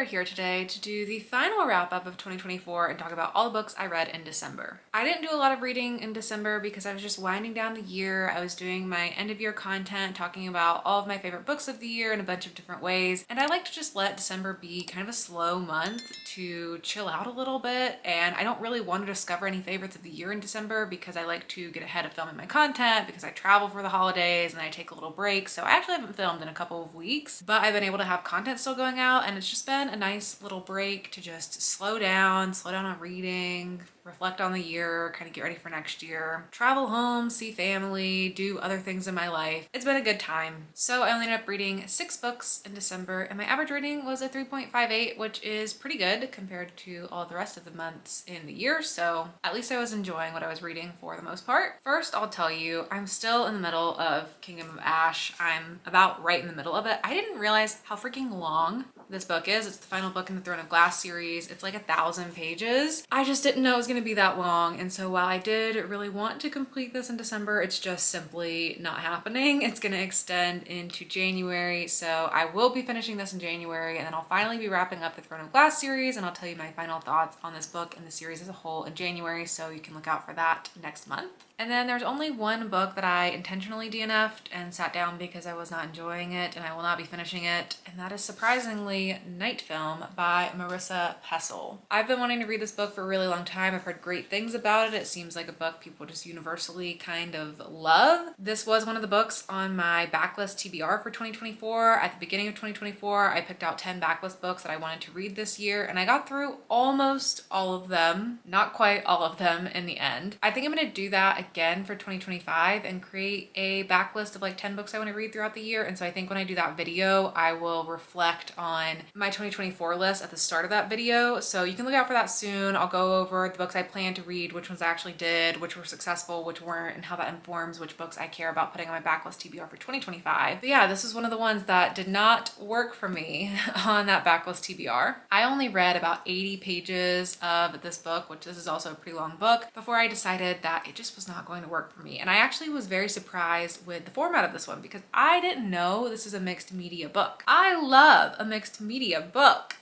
are here today to do the final wrap up of 2024 and talk about all the books I read in December. I didn't do a lot of reading in December because I was just winding down the year. I was doing my end of year content, talking about all of my favorite books of the year in a bunch of different ways. And I like to just let December be kind of a slow month to chill out a little bit. And I don't really want to discover any favorites of the year in December because I like to get ahead of filming my content because I travel for the holidays and I take a little break. So I actually haven't filmed in a couple of weeks, but I've been able to have content still going out, and it's just been a nice little break to just slow down on reading, reflect on the year, kind of get ready for next year, travel home, see family, do other things in my life. It's been a good time. So I only ended up reading 6 books in December, and my average rating was a 3.58, which is pretty good compared to all the rest of the months in the year. So at least I was enjoying what I was reading for the most part. First, I'll tell you, I'm still in the middle of Kingdom of Ash. I'm about right in the middle of it. I didn't realize how freaking long this book is. It's the final book in the Throne of Glass series. It's like 1,000 pages. I just didn't know it was going to be that long. And so while I did really want to complete this in December, it's just simply not happening. It's going to extend into January. So I will be finishing this in January, and then I'll finally be wrapping up the Throne of Glass series, and I'll tell you my final thoughts on this book and the series as a whole in January. So you can look out for that next month. And then there's only one book that I intentionally DNF'd and sat down because I was not enjoying it and I will not be finishing it. And that is surprisingly Night Film by Marissa Pessl. I've been wanting to read this book for a really long time. I've heard great things about it. It seems like a book people just universally kind of love. This was one of the books on my backlist TBR for 2024. At the beginning of 2024, I picked out 10 backlist books that I wanted to read this year, and I got through almost all of them, not quite all of them in the end. I think I'm gonna do that again for 2025 and create a backlist of like 10 books I want to read throughout the year. And so I think when I do that video, I will reflect on my 2024 list at the start of that video. So you can look out for that soon. I'll go over the books I plan to read, which ones I actually did, which were successful, which weren't, and how that informs which books I care about putting on my backlist TBR for 2025. But yeah, this is one of the ones that did not work for me on that backlist TBR. I only read about 80 pages of this book, which this is also a pretty long book, before I decided that it just was not going to work for me. And I actually was very surprised with the format of this one because I didn't know this is a mixed media book. I love a mixed media book.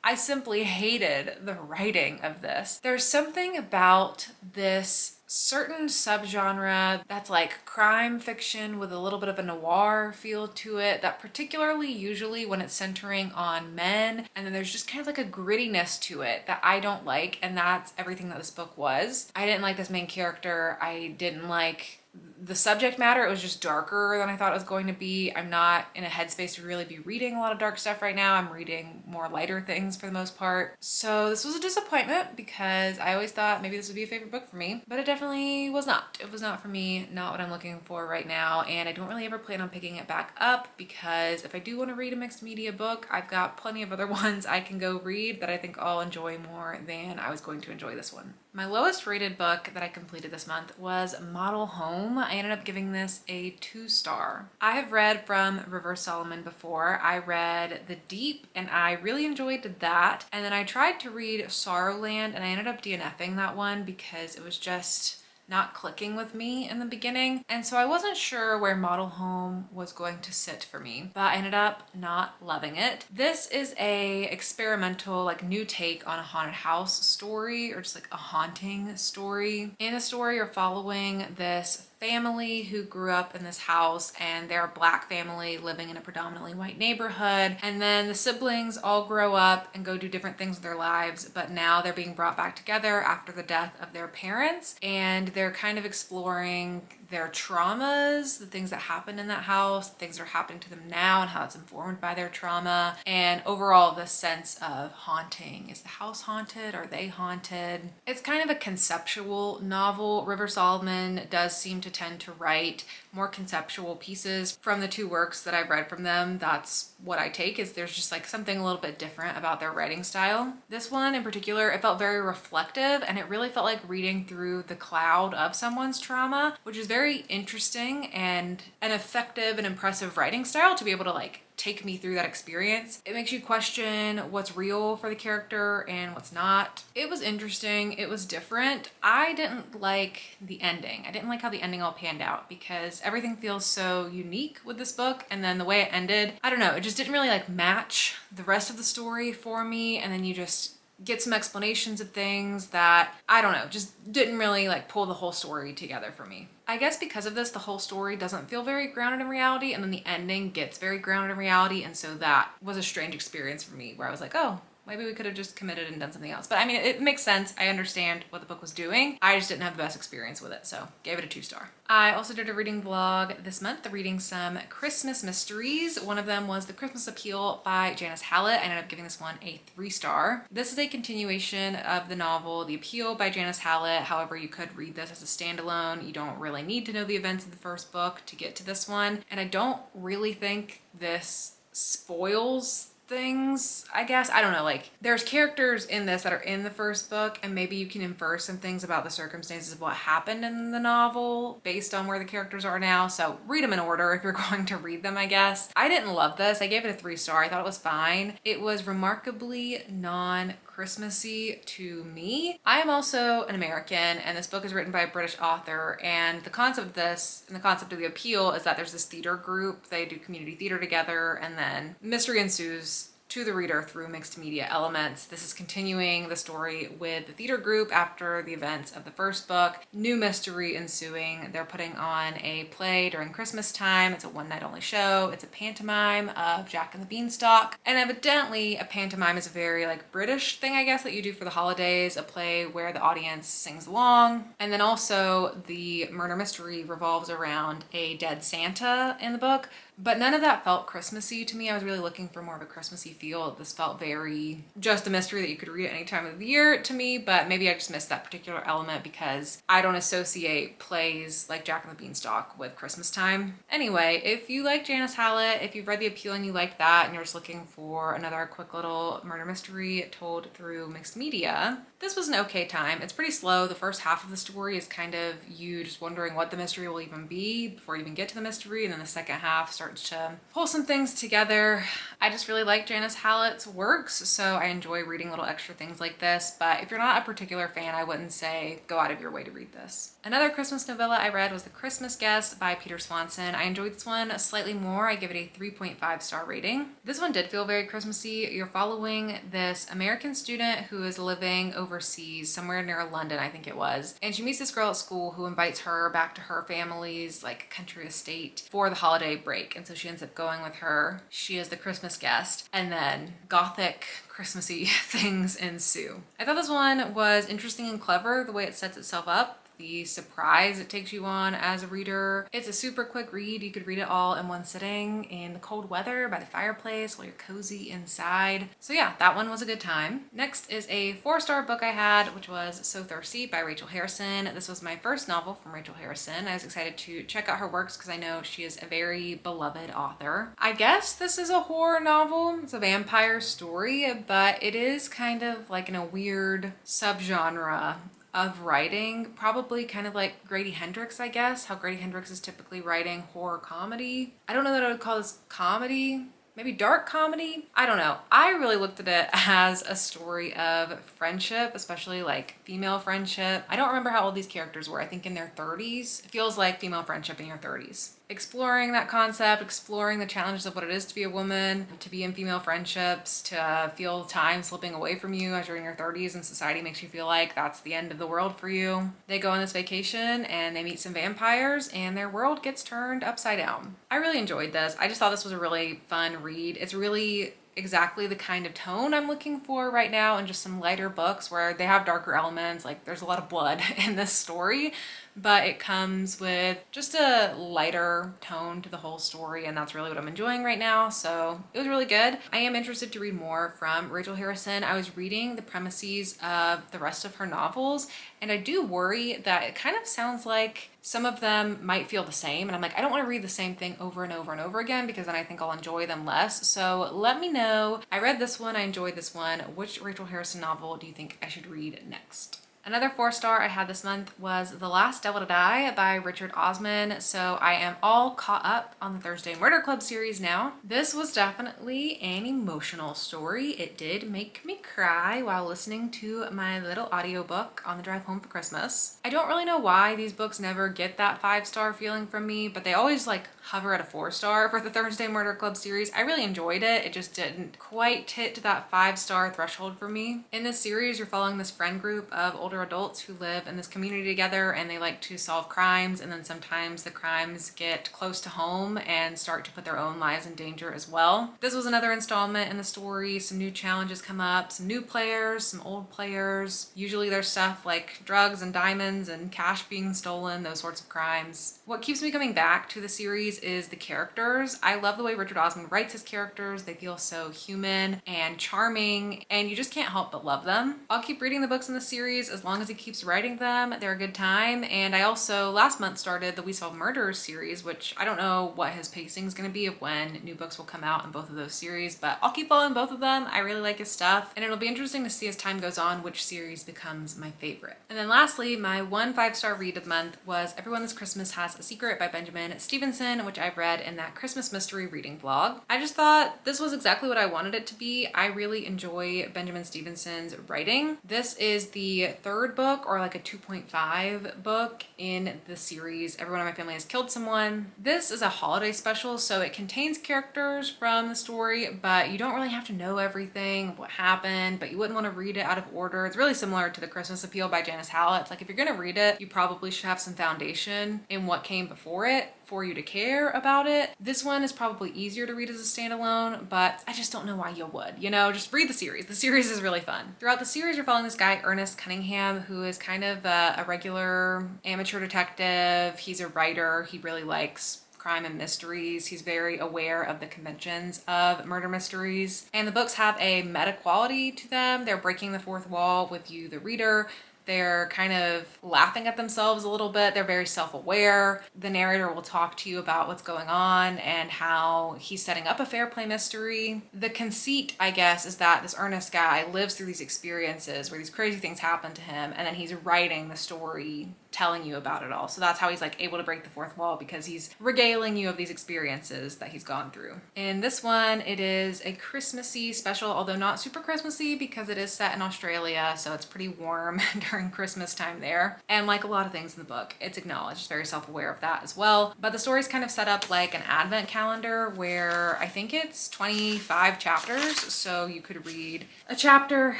I simply hated the writing of this. There's something about this certain subgenre that's like crime fiction with a little bit of a noir feel to it, that particularly usually when it's centering on men, and then there's just kind of like a grittiness to it that I don't like, and that's everything that this book was. I didn't like this main character. I didn't like the subject matter. It was just darker than I thought it was going to be. I'm not in a headspace to really be reading a lot of dark stuff right now. I'm reading more lighter things for the most part. So this was a disappointment because I always thought maybe this would be a favorite book for me, but it definitely was not. It was not for me, not what I'm looking for right now. And I don't really ever plan on picking it back up because if I do want to read a mixed media book, I've got plenty of other ones I can go read that I think I'll enjoy more than I was going to enjoy this one. My lowest rated book that I completed this month was Model Home. I ended up giving this a 2-star. I have read from River Solomon before. I read The Deep and I really enjoyed that. And then I tried to read Sorrowland and I ended up DNFing that one because it was just not clicking with me in the beginning. And so I wasn't sure where Model Home was going to sit for me, but I ended up not loving it. This is a experimental, like new take on a haunted house story, or just like a haunting story. In the story, you're following this family who grew up in this house, and they're a Black family living in a predominantly white neighborhood. And then the siblings all grow up and go do different things with their lives, but now they're being brought back together after the death of their parents, and they're kind of exploring their traumas, the things that happened in that house, things that are happening to them now and how it's informed by their trauma, and overall the sense of haunting. Is the house haunted? Are they haunted? It's kind of a conceptual novel. River Solomon does seem to tend to write more conceptual pieces. From the 2 works that I've read from them, that's what I take, is there's just like something a little bit different about their writing style. This one in particular, it felt very reflective, and it really felt like reading through the cloud of someone's trauma, which is very very interesting and an effective and impressive writing style to be able to like take me through that experience. It makes you question what's real for the character and what's not. It was interesting. It was different. I didn't like the ending. I didn't like how the ending all panned out because everything feels so unique with this book, and then the way it ended, I don't know, it just didn't really like match the rest of the story for me, and then you just get some explanations of things that, I don't know, just didn't really like pull the whole story together for me. I guess because of this, the whole story doesn't feel very grounded in reality, and then the ending gets very grounded in reality, and so that was a strange experience for me where I was like, oh, maybe we could have just committed and done something else. But I mean, it makes sense. I understand what the book was doing. I just didn't have the best experience with it, so gave it a 2-star. I also did a reading vlog this month, reading some Christmas mysteries. One of them was The Christmas Appeal by Janice Hallett. I ended up giving this one a 3-star. This is a continuation of the novel The Appeal by Janice Hallett. However, you could read this as a standalone. You don't really need to know the events of the first book to get to this one. And I don't really think this spoils things, I guess. I don't know, like there's characters in this that are in the first book, and maybe you can infer some things about the circumstances of what happened in the novel based on where the characters are now. So read them in order if you're going to read them, I guess. I didn't love this. I gave it a 3-star. I thought it was fine. It was remarkably non-Christmassy to me. I am also an American, and this book is written by a British author, and the concept of this and the concept of The Appeal is that there's this theater group. They do community theater together, and then mystery ensues to the reader through mixed media elements. This is continuing the story with the theater group after the events of the first book. New mystery ensuing. They're putting on a play during Christmas time. It's a one-night only show. It's a pantomime of Jack and the Beanstalk. And evidently a pantomime is a very like British thing, I guess, that you do for the holidays, a play where the audience sings along. And then also the murder mystery revolves around a dead Santa in the book. But none of that felt Christmassy to me. I was really looking for more of a Christmassy feel. This felt very just a mystery that you could read at any time of the year to me, but maybe I just missed that particular element because I don't associate plays like Jack and the Beanstalk with Christmas time. Anyway, if you like Janice Hallett, if you've read The Appeal and you like that and you're just looking for another quick little murder mystery told through mixed media, this was an okay time. It's pretty slow. The first half of the story is kind of you just wondering what the mystery will even be before you even get to the mystery, and then the second half starts to pull some things together. I just really like Janice Hallett's works, so I enjoy reading little extra things like this, but if you're not a particular fan, I wouldn't say go out of your way to read this. Another Christmas novella I read was The Christmas Guest by Peter Swanson. I enjoyed this one slightly more. I give it a 3.5-star rating. This one did feel very Christmassy. You're following this American student who is living overseas, somewhere near London, I think it was, and she meets this girl at school who invites her back to her family's like country estate for the holiday break, and so she ends up going with her. She is the Christmas guest, and then gothic Christmassy things ensue. I thought this one was interesting and clever, the way it sets itself up, the surprise it takes you on as a reader. It's a super quick read. You could read it all in one sitting in the cold weather by the fireplace while you're cozy inside. So yeah, that one was a good time. Next is a 4-star book I had, which was So Thirsty by Rachel Harrison. This was my first novel from Rachel Harrison. I was excited to check out her works because I know she is a very beloved author. I guess this is a horror novel. It's a vampire story, but it is kind of like in a weird subgenre of writing, probably kind of like Grady Hendrix, I guess, how Grady Hendrix is typically writing horror comedy. I don't know that I would call this comedy. Maybe dark comedy? I don't know. I really looked at it as a story of friendship, especially like female friendship. I don't remember how old these characters were. I think in their 30s. It feels like female friendship in your 30s. Exploring that concept, exploring the challenges of what it is to be a woman, to be in female friendships, to feel time slipping away from you as you're in your 30s and society makes you feel like that's the end of the world for you. They go on this vacation and they meet some vampires and their world gets turned upside down. I really enjoyed this. I just thought this was a really fun read. It's really exactly the kind of tone I'm looking for right now, and just some lighter books where they have darker elements, like there's a lot of blood in this story, but it comes with just a lighter tone to the whole story, and that's really what I'm enjoying right now. So it was really good. I am interested to read more from Rachel Harrison. I was reading the premises of the rest of her novels, and I do worry that it kind of sounds like some of them might feel the same, and I'm like, I don't want to read the same thing over and over and over again because then I think I'll enjoy them less. So let me know. I read this one, I enjoyed this one. Which Rachel Harrison novel do you think I should read next? Another 4-star I had this month was The Last Devil to Die by Richard Osman. So I am all caught up on the Thursday Murder Club series now. This was definitely an emotional story. It did make me cry while listening to my little audiobook on the drive home for Christmas. I don't really know why these books never get that 5-star feeling from me, but they always like hover at a 4-star for the Thursday Murder Club series. I really enjoyed it. It just didn't quite hit to that 5-star threshold for me. In this series, you're following this friend group of older adults who live in this community together, and they like to solve crimes, and then sometimes the crimes get close to home and start to put their own lives in danger as well. This was another installment in the story. Some new challenges come up, some new players, some old players. Usually there's stuff like drugs and diamonds and cash being stolen, those sorts of crimes. What keeps me coming back to the series is the characters. I love the way Richard Osman writes his characters. They feel so human and charming, and you just can't help but love them. I'll keep reading the books in the series as long as he keeps writing them. They're a good time. And I also last month started the We Solve Murders series, which I don't know what his pacing is going to be of when new books will come out in both of those series, but I'll keep following both of them. I really like his stuff, and it'll be interesting to see as time goes on which series becomes my favorite. And then lastly, my one 5-star read of the month was Everyone This Christmas Has a Secret by Benjamin Stevenson, which I read in that Christmas mystery reading blog. I just thought this was exactly what I wanted it to be. I really enjoy Benjamin Stevenson's writing. This is the third book, or like a 2.5 book in the series Everyone in My Family Has Killed Someone. This is a holiday special, so it contains characters from the story, but you don't really have to know everything, what happened, but you wouldn't want to read it out of order. It's really similar to The Christmas Appeal by Janice Hallett. It's like if you're going to read it, you probably should have some foundation in what came before it for you to care about it. This one is probably easier to read as a standalone, but I just don't know why you would. You know, just read the series. The series is really fun. Throughout the series, you're following this guy, Ernest Cunningham, who is kind of a regular amateur detective. He's a writer. He really likes crime and mysteries. He's very aware of the conventions of murder mysteries. And the books have a meta quality to them. They're breaking the fourth wall with you, the reader. They're kind of laughing at themselves a little bit. They're very self-aware. The narrator will talk to you about what's going on and how he's setting up a fair play mystery. The conceit, I guess, is that this Ernest guy lives through these experiences where these crazy things happen to him, and then he's writing the story telling you about it all. So that's how he's like able to break the fourth wall, because he's regaling you of these experiences that he's gone through. In this one, it is a Christmassy special, although not super Christmassy because it is set in Australia, so it's pretty warm during Christmas time there. And like a lot of things in the book, it's acknowledged, it's very self-aware of that as well. But the story's kind of set up like an advent calendar where I think it's 25 chapters, so you could read a chapter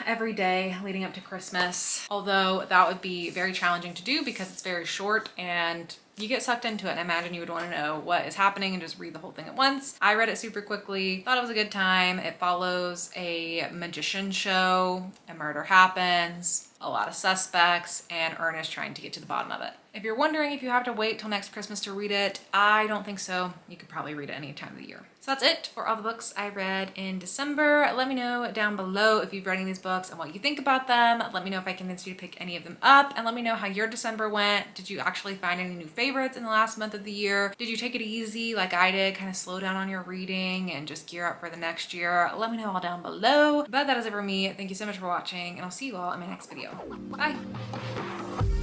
every day leading up to Christmas, although that would be very challenging to do because it's very short and you get sucked into it, and I imagine you would want to know what is happening and just read the whole thing at once. I read it super quickly, thought it was a good time. It follows a magician show, a murder happens, a lot of suspects, and Ernest trying to get to the bottom of it. If you're wondering if you have to wait till next Christmas to read it, I don't think so. You could probably read it any time of the year. So that's it for all the books I read in December. Let me know down below if you've read any of these books and what you think about them. Let me know if I convinced you to pick any of them up, and let me know how your December went. Did you actually find any new favorites in the last month of the year? Did you take it easy like I did, kind of slow down on your reading and just gear up for the next year? Let me know all down below. But that is it for me. Thank you so much for watching, and I'll see you all in my next video. Bye.